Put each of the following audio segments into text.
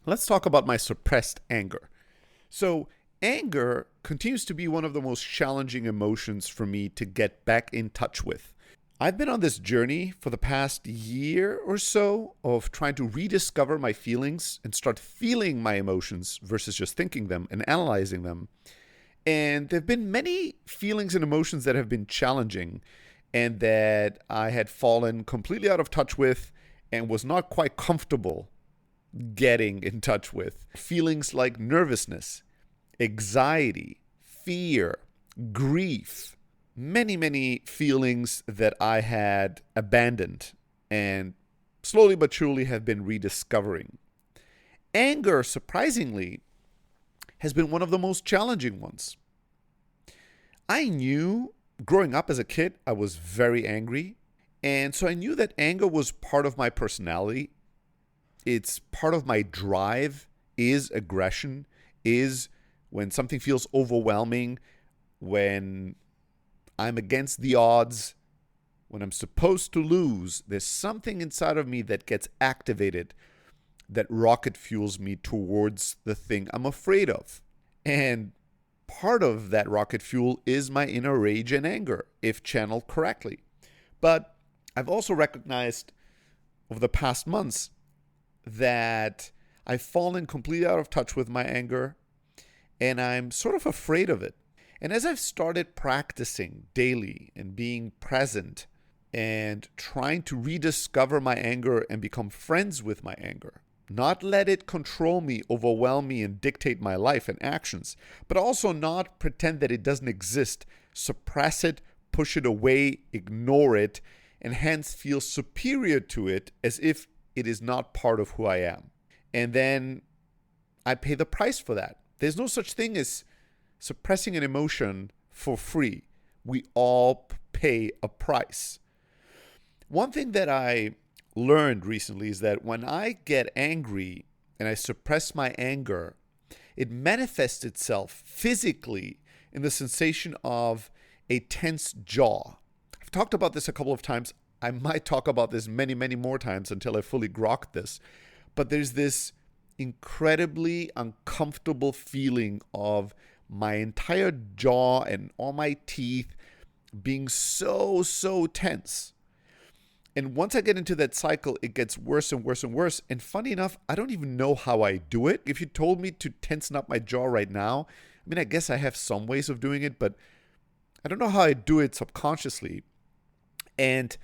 Let's talk about my suppressed anger. So, anger continues to be one of the most challenging emotions for me to get back in touch with. I've been on this journey for the past year or so of trying to rediscover my feelings and start feeling my emotions versus just thinking them and analyzing them. And there have been many feelings and emotions that have been challenging and that I had fallen completely out of touch with and was not quite comfortable getting in touch with. Feelings like nervousness, anxiety, fear, grief, many feelings that I had abandoned and slowly but surely have been rediscovering. Anger, surprisingly, has been one of the most challenging ones. I knew growing up as a kid, I was very angry. And so I knew that anger was part of my personality. It's part of my drive, is aggression, is when something feels overwhelming, when I'm against the odds, when I'm supposed to lose, there's something inside of me that gets activated that rocket fuels me towards the thing I'm afraid of. And part of that rocket fuel is my inner rage and anger, if channeled correctly. But I've also recognized over the past months that I've fallen completely out of touch with my anger, and I'm sort of afraid of it. And as I've started practicing daily and being present and trying to rediscover my anger and become friends with my anger, not let it control me, overwhelm me, and dictate my life and actions, but also not pretend that it doesn't exist, suppress it, push it away, ignore it, and hence feel superior to it as if it is not part of who I am. And then I pay the price for that. There's no such thing as suppressing an emotion for free. We all pay a price. One thing that I learned recently is that when I get angry and I suppress my anger, it manifests itself physically in the sensation of a tense jaw. I've talked about this a couple of times. I might talk about this many more times until I fully grok this. But there's this incredibly uncomfortable feeling of my entire jaw and all my teeth being so tense. And once I get into that cycle, it gets worse and worse and worse. And funny enough, I don't even know how I do it. If you told me to tensen up my jaw right now, I mean, I guess I have some ways of doing it, but I don't know how I do it subconsciously. And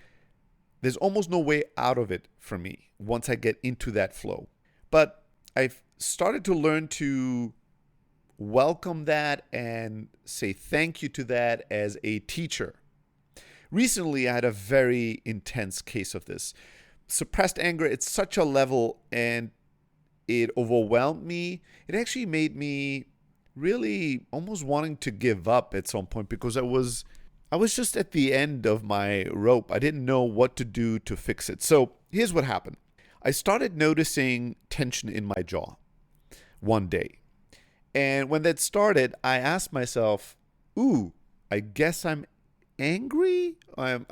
there's almost no way out of it for me once I get into that flow. But I've started to learn to welcome that and say thank you to that as a teacher. Recently, I had a very intense case of this. Suppressed anger at such a level, and it overwhelmed me. It actually made me really almost wanting to give up at some point because I was just at the end of my rope. I didn't know what to do to fix it. So here's what happened. I started noticing tension in my jaw one day. And when that started, I asked myself, ooh, I guess I'm angry. I'm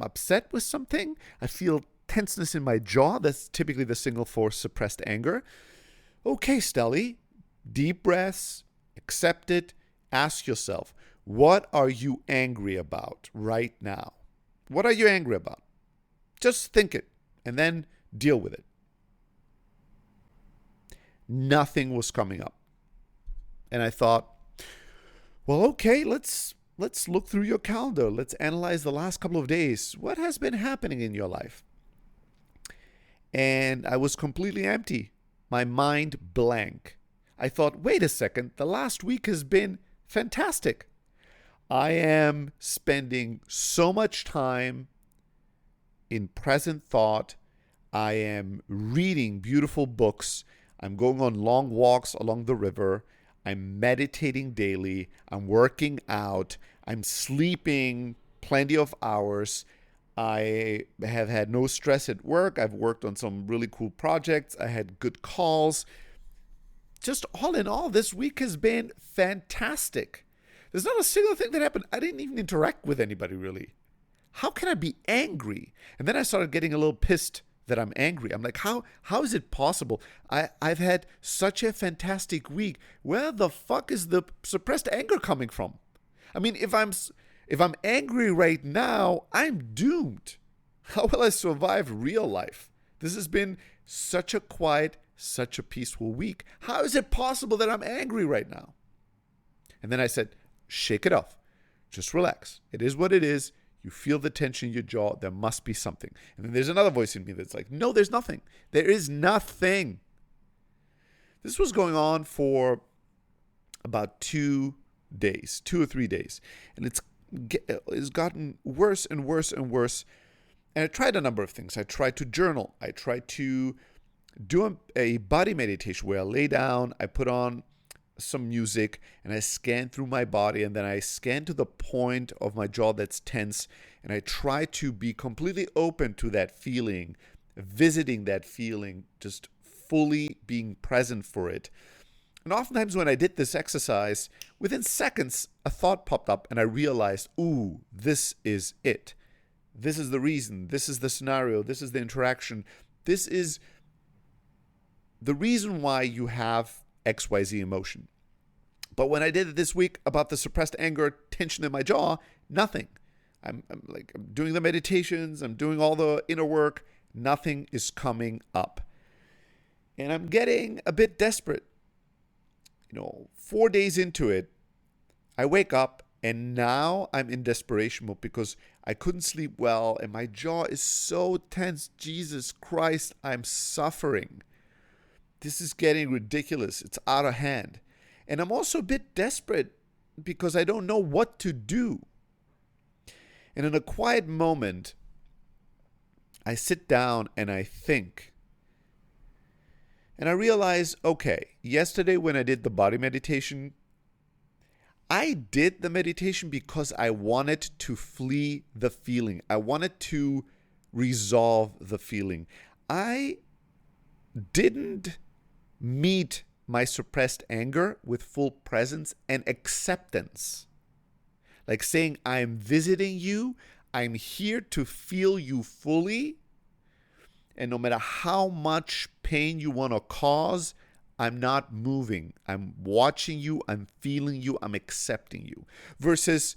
upset with something. I feel tenseness in my jaw. That's typically the signal for suppressed anger. Okay, Stelly, deep breaths, accept it. Ask yourself, what are you angry about right now? What are you angry about? Just think it and then deal with it. Nothing was coming up. And I thought, well, okay, let's look through your calendar. Let's analyze the last couple of days. What has been happening in your life? And I was completely empty. My mind blank. I thought, wait a second, the last week has been fantastic. I am spending so much time in present thought. I am reading beautiful books. I'm going on long walks along the river. I'm meditating daily. I'm working out. I'm sleeping plenty of hours. I have had no stress at work. I've worked on some really cool projects. I had good calls. Just all in all, this week has been fantastic. There's not a single thing that happened. I didn't even interact with anybody really. How can I be angry? And then I started getting a little pissed that I'm angry. I'm like, how is it possible? I've had such a fantastic week. Where the fuck is the suppressed anger coming from? I mean, if I'm angry right now, I'm doomed. How will I survive real life? This has been such a quiet, such a peaceful week. How is it possible that I'm angry right now? And then I said, shake it off. Just relax. It is what it is. You feel the tension in your jaw. There must be something. And then there's another voice in me that's like, no, there's nothing. There is nothing. This was going on for about 2 days, 2 or 3 days. And it's gotten worse and worse and worse. And I tried a number of things. I tried to journal. I tried to do a body meditation where I lay down, I put on some music, and I scan through my body, and then I scan to the point of my jaw that's tense, and I try to be completely open to that feeling, visiting that feeling, just fully being present for it. And oftentimes when I did this exercise, within seconds, a thought popped up, and I realized, ooh, this is it. This is the reason. This is the scenario. This is the interaction. This is the reason why you have XYZ emotion. But when I did it this week about the suppressed anger, tension in my jaw, nothing. I'm doing the meditations, I'm doing all the inner work, nothing is coming up. And I'm getting a bit desperate. 4 days into it, I wake up and now I'm in desperation mode because I couldn't sleep well and my jaw is so tense. Jesus Christ, I'm suffering. This is getting ridiculous. It's out of hand. And I'm also a bit desperate because I don't know what to do. And in a quiet moment, I sit down and I think. And I realize, okay, yesterday when I did the body meditation, I did the meditation because I wanted to flee the feeling. I wanted to resolve the feeling. I didn't meet my suppressed anger with full presence and acceptance. Like saying, I'm visiting you, I'm here to feel you fully, and no matter how much pain you want to cause, I'm not moving. I'm watching you, I'm feeling you, I'm accepting you. Versus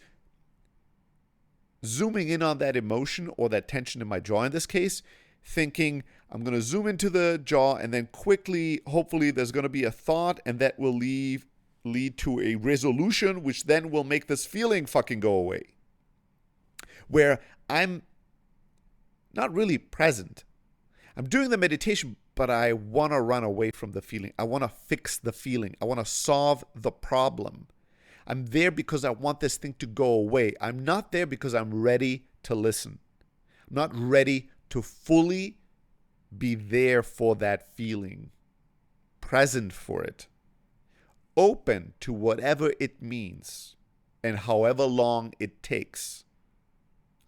zooming in on that emotion or that tension in my jaw in this case, thinking I'm going to zoom into the jaw and then quickly, hopefully there's going to be a thought and that will lead to a resolution, which then will make this feeling fucking go away. Where I'm not really present. I'm doing the meditation, but I want to run away from the feeling. I want to fix the feeling. I want to solve the problem. I'm there because I want this thing to go away. I'm not there because I'm ready to listen. I'm not ready to fully be there for that feeling, present for it, open to whatever it means and however long it takes.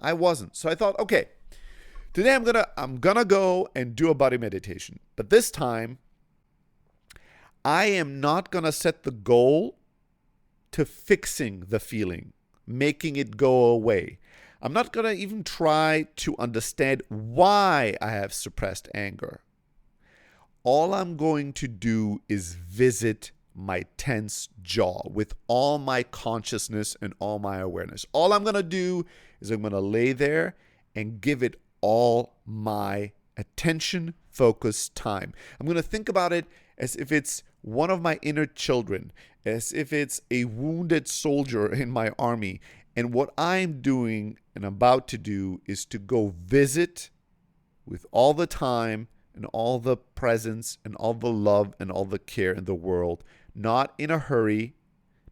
I wasn't. So I thought, okay, today I'm gonna go and do a body meditation. But this time, I am not gonna set the goal to fixing the feeling, making it go away. I'm not going to even try to understand why I have suppressed anger. All I'm going to do is visit my tense jaw with all my consciousness and all my awareness. All I'm going to do is I'm going to lay there and give it all my attention, focus, time. I'm going to think about it as if it's one of my inner children, as if it's a wounded soldier in my army. And what I'm doing and about to do is to go visit with all the time and all the presence and all the love and all the care in the world, not in a hurry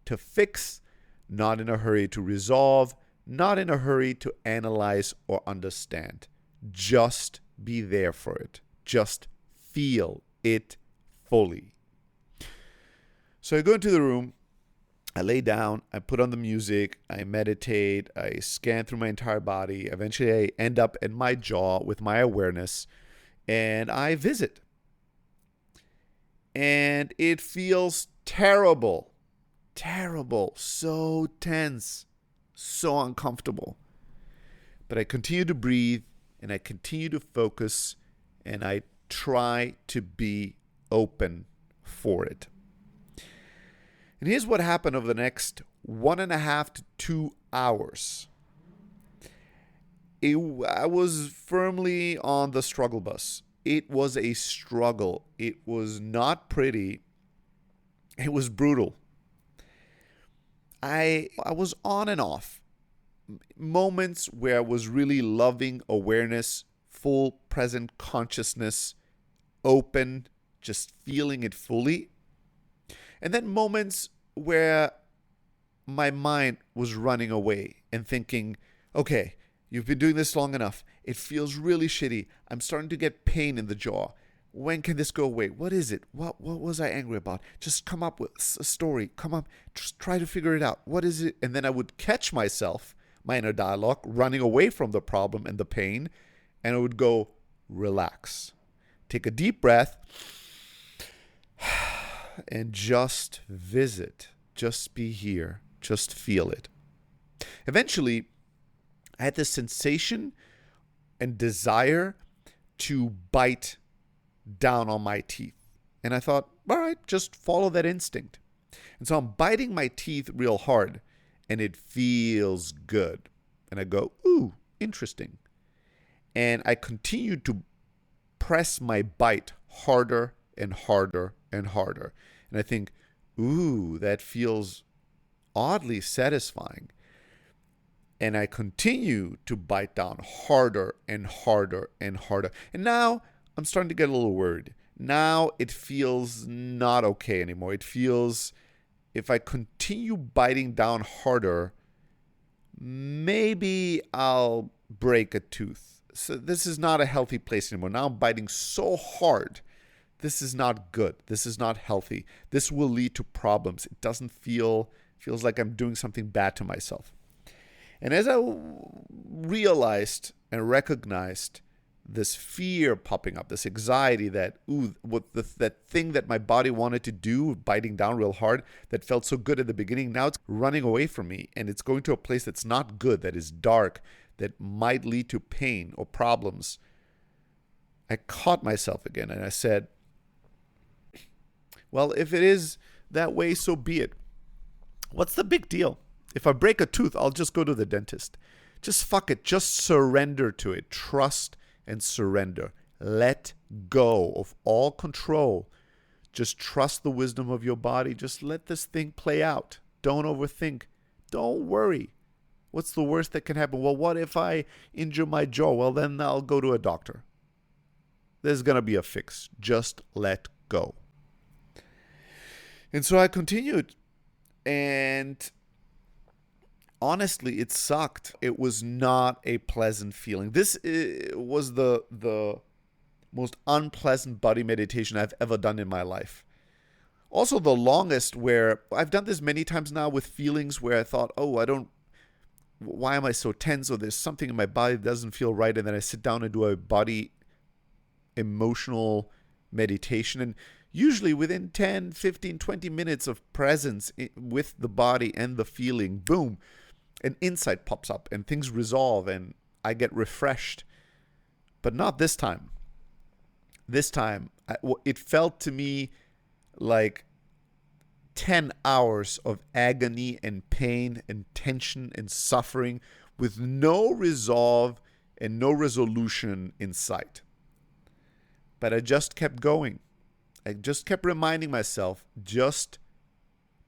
to fix, not in a hurry to resolve, not in a hurry to analyze or understand. Just be there for it. Just feel it fully. So I go into the room. I lay down, I put on the music, I meditate, I scan through my entire body. Eventually, I end up in my jaw with my awareness, and I visit. And it feels terrible, so tense, so uncomfortable. But I continue to breathe, and I continue to focus, and I try to be open for it. And here's what happened over the next 1.5 to 2 hours. I was firmly on the struggle bus. It was a struggle. It was not pretty. It was brutal. I was on and off. Moments where I was really loving awareness, full present consciousness, open, just feeling it fully. And then moments where my mind was running away and thinking, okay, you've been doing this long enough. It feels really shitty. I'm starting to get pain in the jaw. When can this go away? What is it? What was I angry about? Just come up with a story. Come up, just try to figure it out. What is it? And then I would catch myself, my inner dialogue, running away from the problem and the pain. And I would go, relax. Take a deep breath and just visit. Just be here. Just feel it. Eventually, I had this sensation and desire to bite down on my teeth. And I thought, all right, just follow that instinct. And so I'm biting my teeth real hard, and it feels good. And I go, ooh, interesting. And I continue to press my bite harder and harder and harder. And I think, ooh, that feels oddly satisfying. And I continue to bite down harder and harder and harder. And now I'm starting to get a little worried. Now it feels not okay anymore. It feels, if I continue biting down harder, maybe I'll break a tooth. So this is not a healthy place anymore. Now I'm biting so hard. This is not good. This is not healthy. This will lead to problems. It doesn't feels like I'm doing something bad to myself. And as I realized and recognized this fear popping up, this anxiety that, that thing that my body wanted to do, biting down real hard, that felt so good at the beginning, now it's running away from me, and it's going to a place that's not good, that is dark, that might lead to pain or problems. I caught myself again, and I said, well, if it is that way, so be it. What's the big deal? If I break a tooth, I'll just go to the dentist. Just fuck it. Just surrender to it. Trust and surrender. Let go of all control. Just trust the wisdom of your body. Just let this thing play out. Don't overthink. Don't worry. What's the worst that can happen? Well, what if I injure my jaw? Well, then I'll go to a doctor. There's going to be a fix. Just let go. And so I continued. And honestly, it sucked. It was not a pleasant feeling. This was the most unpleasant body meditation I've ever done in my life. Also the longest, where I've done this many times now with feelings where I thought, why am I so tense? Or there's something in my body that doesn't feel right. And then I sit down and do a body emotional meditation. And usually within 10, 15, 20 minutes of presence with the body and the feeling, boom, an insight pops up and things resolve and I get refreshed. But not this time. This time, it felt to me like 10 hours of agony and pain and tension and suffering with no resolve and no resolution in sight. But I just kept going. I just kept reminding myself, just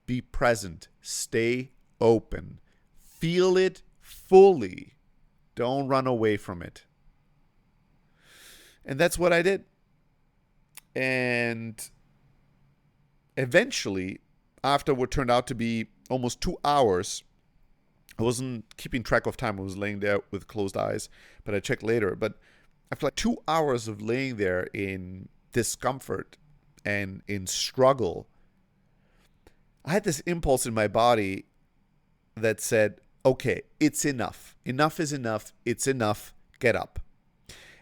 be present, stay open, feel it fully, don't run away from it. And that's what I did. And eventually, after what turned out to be almost 2 hours, I wasn't keeping track of time. I was laying there with closed eyes, but I checked later. But after like 2 hours of laying there in discomfort and in struggle, I had this impulse in my body that said, okay, it's enough. Enough is enough. It's enough. Get up.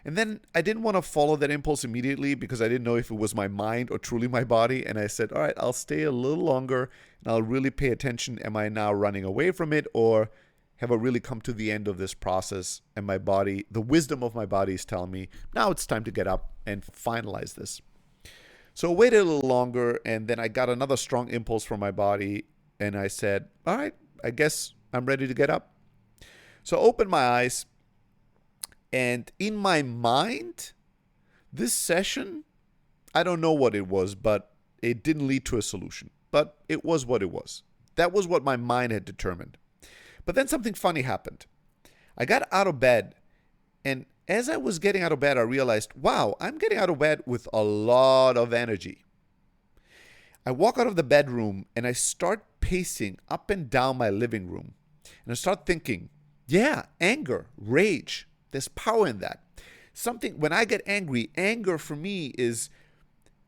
And then I didn't want to follow that impulse immediately because I didn't know if it was my mind or truly my body. And I said, all right, I'll stay a little longer and I'll really pay attention. Am I now running away from it, or have I really come to the end of this process, and my body, the wisdom of my body is telling me, now it's time to get up and finalize this. So I waited a little longer, and then I got another strong impulse from my body, and I said, all right, I guess I'm ready to get up. So I opened my eyes, and in my mind, this session, I don't know what it was, but it didn't lead to a solution. But it was what it was. That was what my mind had determined. But then something funny happened. I got out of bed, and as I was getting out of bed, I realized, wow, I'm getting out of bed with a lot of energy. I walk out of the bedroom, and I start pacing up and down my living room. And I start thinking, yeah, anger, rage, there's power in that. When I get angry, anger for me is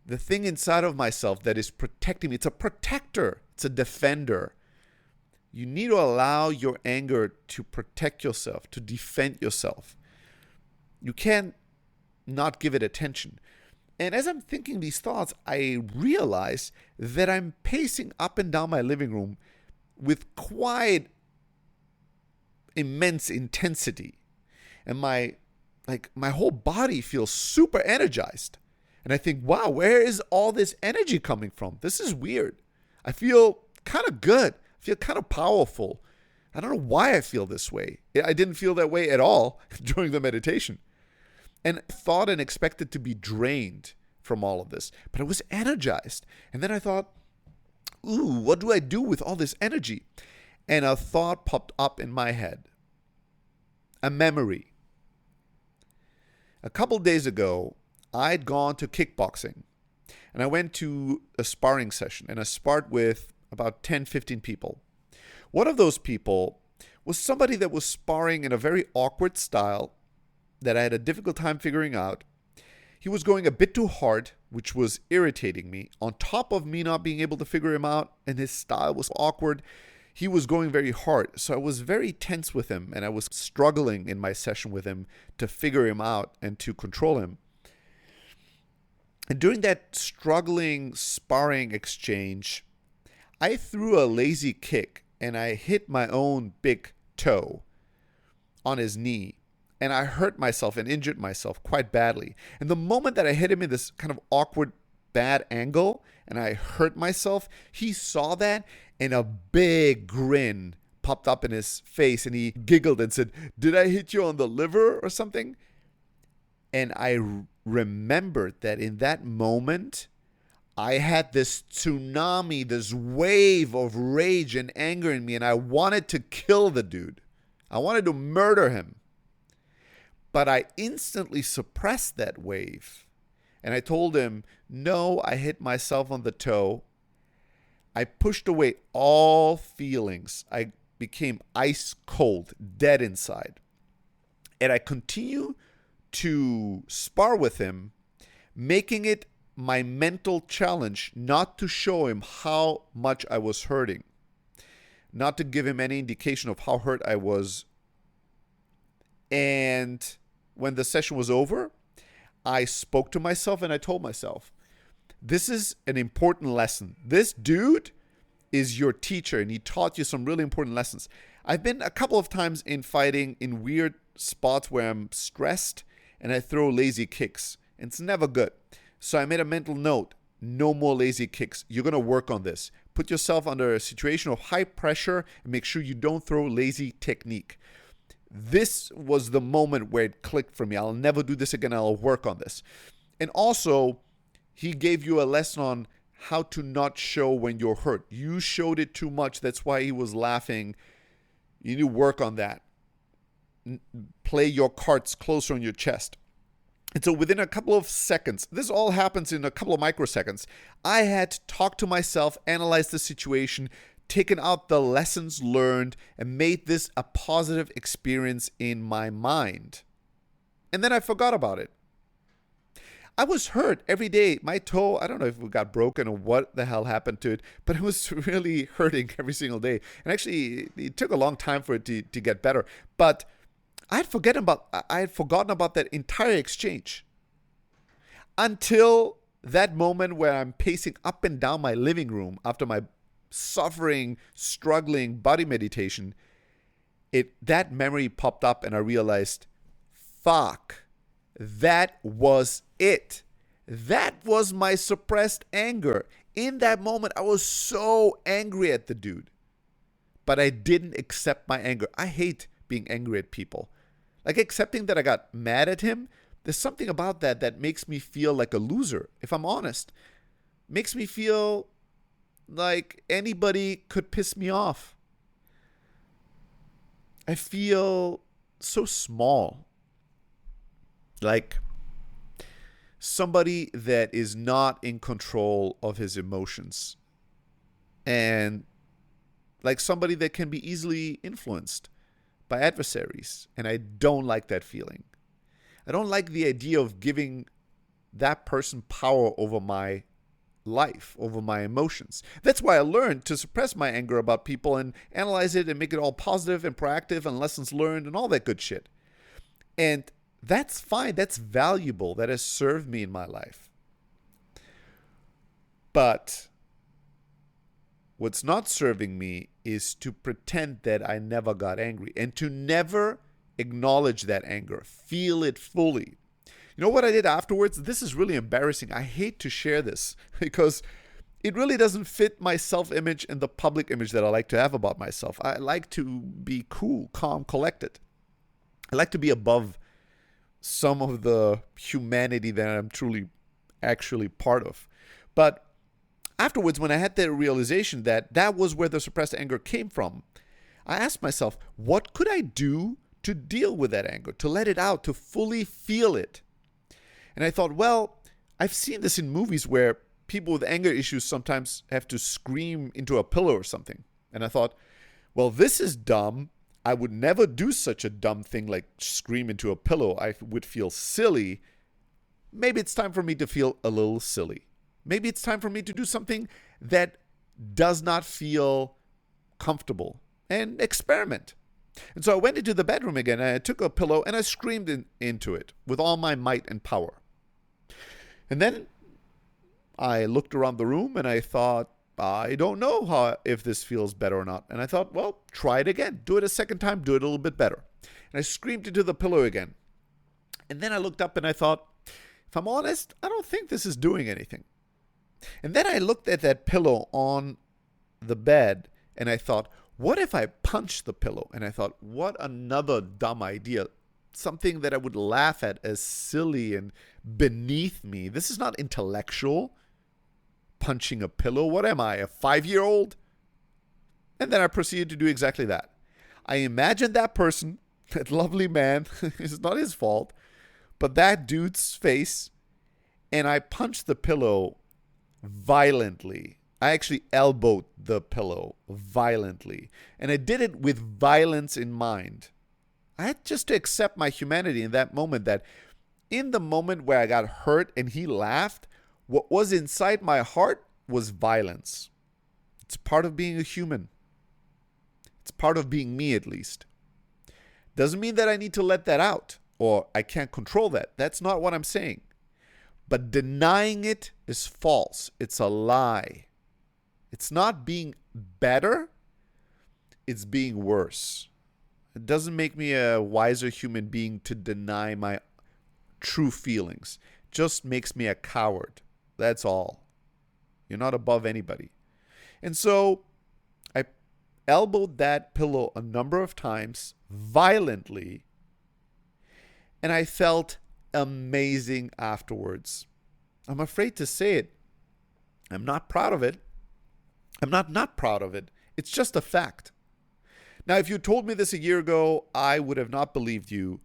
the thing inside of myself that is protecting me. It's a protector. It's a defender. You need to allow your anger to protect yourself, to defend yourself. You can't not give it attention. And as I'm thinking these thoughts, I realize that I'm pacing up and down my living room with quite immense intensity. And my whole body feels super energized. And I think, wow, where is all this energy coming from? This is weird. I feel kind of good. I feel kind of powerful. I don't know why I feel this way. I didn't feel that way at all during the meditation. And thought and expected to be drained from all of this. But I was energized. And then I thought, ooh, what do I do with all this energy? And a thought popped up in my head. A memory. A couple days ago, I'd gone to kickboxing, and I went to a sparring session, and I sparred with about 10, 15 people. One of those people was somebody that was sparring in a very awkward style that I had a difficult time figuring out. He was going a bit too hard, which was irritating me. On top of me not being able to figure him out, and his style was awkward, he was going very hard. So I was very tense with him, and I was struggling in my session with him to figure him out and to control him. And during that struggling sparring exchange, I threw a lazy kick and I hit my own big toe on his knee. And I hurt myself and injured myself quite badly. And the moment that I hit him in this kind of awkward, bad angle and I hurt myself, he saw that and a big grin popped up in his face and he giggled and said, "Did I hit you on the liver or something?" And I remembered that in that moment, I had this tsunami, this wave of rage and anger in me, and I wanted to kill the dude. I wanted to murder him. But I instantly suppressed that wave. And I told him, no, I hit myself on the toe. I pushed away all feelings. I became ice cold, dead inside. And I continue to spar with him, making it my mental challenge not to show him how much I was hurting, not to give him any indication of how hurt I was. And when the session was over, I spoke to myself and I told myself, this is an important lesson. This dude is your teacher and he taught you some really important lessons. I've been a couple of times in fighting in weird spots where I'm stressed and I throw lazy kicks. And it's never good. So I made a mental note. No more lazy kicks. You're going to work on this. Put yourself under a situation of high pressure and make sure you don't throw lazy technique. This was the moment where it clicked for me. I'll never do this again. I'll work on this. And also, he gave you a lesson on how to not show when you're hurt. You showed it too much. That's why he was laughing. You need to work on that. Play your cards closer on your chest. And so within a couple of seconds, this all happens in a couple of microseconds, I had talked to myself, analyzed the situation, taken out the lessons learned, and made this a positive experience in my mind. And then I forgot about it. I was hurt every day. My toe, I don't know if it got broken or what the hell happened to it, but it was really hurting every single day. And actually, it took a long time for it to get better. But I had forgotten about that entire exchange until that moment where I'm pacing up and down my living room after my suffering, struggling body meditation. that memory popped up and I realized, fuck, that was it. That was my suppressed anger. In that moment, I was so angry at the dude, but I didn't accept my anger. I hate being angry at people. Like accepting that I got mad at him, there's something about that that makes me feel like a loser, if I'm honest. Makes me feel like anybody could piss me off. I feel so small. Like somebody that is not in control of his emotions. And like somebody that can be easily influenced by adversaries. And I don't like that feeling. I don't like the idea of giving that person power over my life, over my emotions. That's why I learned to suppress my anger about people and analyze it and make it all positive and proactive and lessons learned and all that good shit. And that's fine. That's valuable. That has served me in my life. But what's not serving me is to pretend that I never got angry and to never acknowledge that anger, feel it fully. You know what I did afterwards? This is really embarrassing. I hate to share this because it really doesn't fit my self-image and the public image that I like to have about myself. I like to be cool, calm, collected. I like to be above some of the humanity that I'm truly actually part of. But afterwards, when I had the realization that that was where the suppressed anger came from, I asked myself, what could I do to deal with that anger, to let it out, to fully feel it? And I thought, well, I've seen this in movies where people with anger issues sometimes have to scream into a pillow or something. And I thought, well, this is dumb. I would never do such a dumb thing like scream into a pillow. I would feel silly. Maybe it's time for me to feel a little silly. Maybe it's time for me to do something that does not feel comfortable and experiment. And so I went into the bedroom again and I took a pillow and I screamed into it with all my might and power. And then I looked around the room and I thought, I don't know if this feels better or not. And I thought, well, try it again. Do it a second time. Do it a little bit better. And I screamed into the pillow again. And then I looked up and I thought, if I'm honest, I don't think this is doing anything. And then I looked at that pillow on the bed and I thought, what if I punched the pillow? And I thought, what another dumb idea. Something that I would laugh at as silly and beneath me. This is not intellectual. Punching a pillow. What am I, a 5-year-old? And then I proceeded to do exactly that. I imagined that person, that lovely man, it's not his fault, but that dude's face, and I punched the pillow violently. I actually elbowed the pillow violently. And I did it with violence in mind. I had just to accept my humanity in that moment, that in the moment where I got hurt and he laughed, what was inside my heart was violence. It's part of being a human. It's part of being me, at least. Doesn't mean that I need to let that out or I can't control that. That's not what I'm saying. But denying it is false. It's a lie. It's not being better. It's being worse. It doesn't make me a wiser human being to deny my true feelings. It just makes me a coward. That's all. You're not above anybody. And so I elbowed that pillow a number of times violently, and I felt amazing afterwards. I'm afraid to say it. I'm not proud of it. I'm not proud of it. It's just a fact. Now, if you told me this a year ago, I would have not believed you.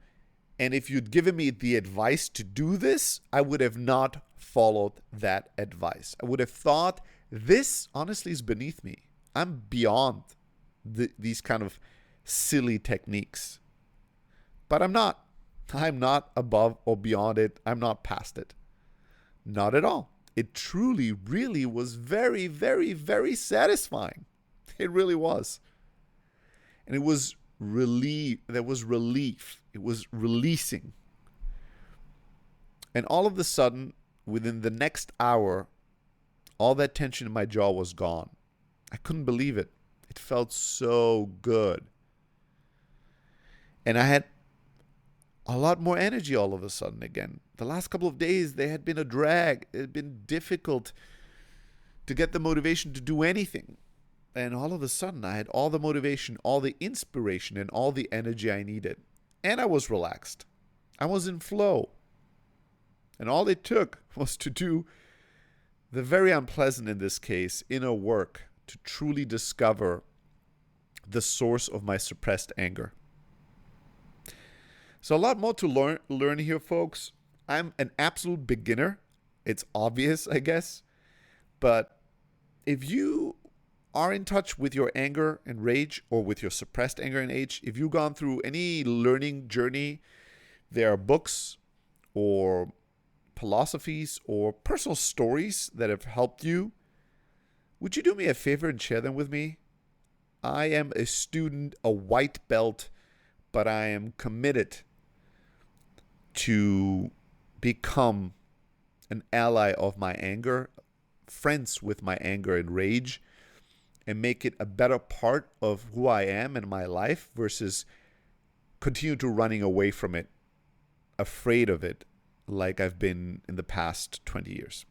And if you'd given me the advice to do this, I would have not followed that advice. I would have thought, this honestly is beneath me. I'm beyond these kind of silly techniques. But I'm not. I'm not above or beyond it. I'm not past it. Not at all. It truly, really was very, very, very satisfying. It really was. And it was relief. There was relief. It was releasing. And all of a sudden, within the next hour, all that tension in my jaw was gone. I couldn't believe it. It felt so good. And I had a lot more energy all of a sudden again. The last couple of days, they had been a drag. It had been difficult to get the motivation to do anything. And all of a sudden, I had all the motivation, all the inspiration, and all the energy I needed. And I was relaxed. I was in flow. And all it took was to do the very unpleasant, in this case, inner work to truly discover the source of my suppressed anger. So a lot more to learn here, folks. I'm an absolute beginner. It's obvious, I guess. But if you are in touch with your anger and rage, or with your suppressed anger and rage, if you've gone through any learning journey, there are books or philosophies or personal stories that have helped you, would you do me a favor and share them with me? I am a student, a white belt, but I am committed to become an ally of my anger, friends with my anger and rage, and make it a better part of who I am in my life versus continue to running away from it, afraid of it, like I've been in the past 20 years.